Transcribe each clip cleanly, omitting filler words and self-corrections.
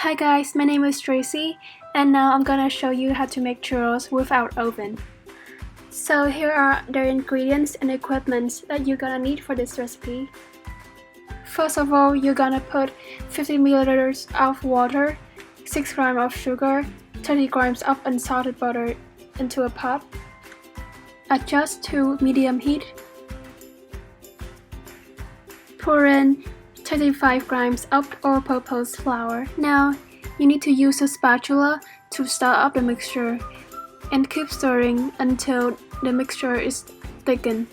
Hi guys, my name is Tracy, and now I'm gonna show you how to make churros without oven. So here are the ingredients and equipment that you're gonna need for this recipe. First of all, you're gonna put 50 milliliters of water, 6 grams of sugar, 30 grams of unsalted butter into a pot. Adjust to medium heat. Pour in 35 grams of all-purpose flour. Now, you need to use a spatula to stir up the mixture and keep stirring until the mixture is thickened.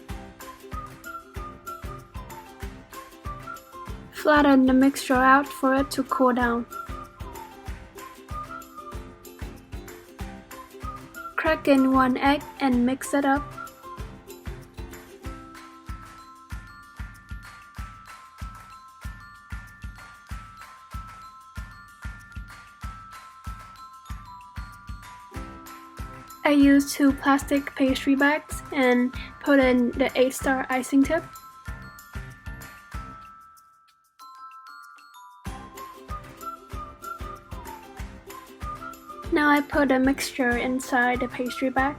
Flatten the mixture out for it to cool down. Crack in 1 egg and mix it up. I used 2 plastic pastry bags and put in the 8-star icing tip. Now I put the mixture inside the pastry bag.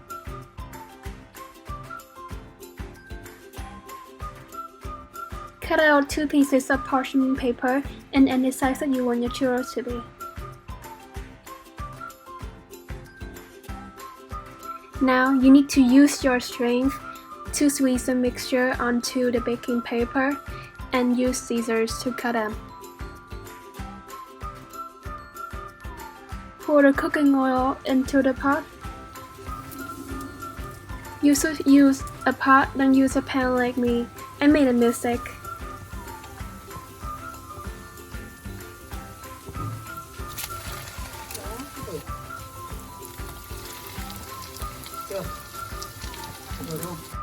Cut out 2 pieces of parchment paper in any size that you want your churros to be. Now you need to use your strength to squeeze the mixture onto the baking paper and use scissors to cut them. Pour the cooking oil into the pot. You should use a pot, don't use a pan like me. I made a mistake.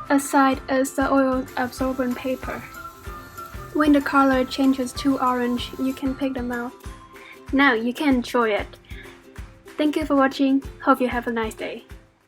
Aside is the oil-absorbent paper. When the color changes to orange, you can pick them out. Now you can enjoy it. Thank you for watching. Hope you have a nice day.